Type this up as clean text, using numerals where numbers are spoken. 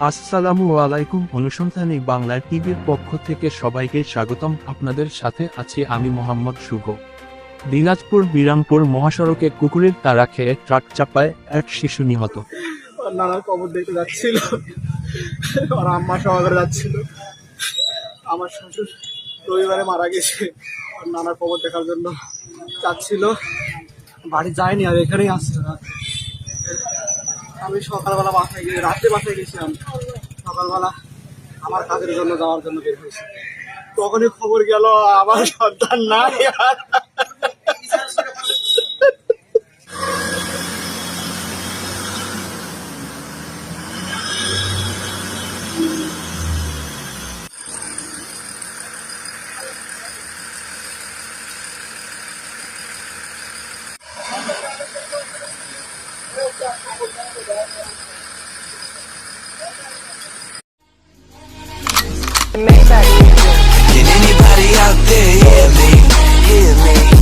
আসসালামু আলাইকুম। অনুসন্ধানী বাংলা টিভির পক্ষ থেকে সবাইকে স্বাগতম। আপনাদের সাথে আছি আমি মোহাম্মদ শুভ। দিনাজপুর বিরামপুর মহাসড়কে কুকুরের তাড়া খেয়ে ট্রাক চাপায় এক শিশু নিহত। ওর নানার কবর দেখতে যাচ্ছিল, ওর আম্মা সহকারে যাচ্ছিল। আমার শ্বশুর রবিবারে মারা গেছে, ওর নানার কবর দেখার জন্য যাচ্ছিল, বাড়ি যায়নি আর এখানেই আসছে। আমি সকালবেলা বাসায় গিয়ে রাত্রে বাসায় গেছিলাম, সকালবেলা আমার কাজের জন্য যাওয়ার জন্য বের হয়েছি। তখনই খবর গেল আমার সন্তান নাই। আর Can anybody out there hear me? Hear me?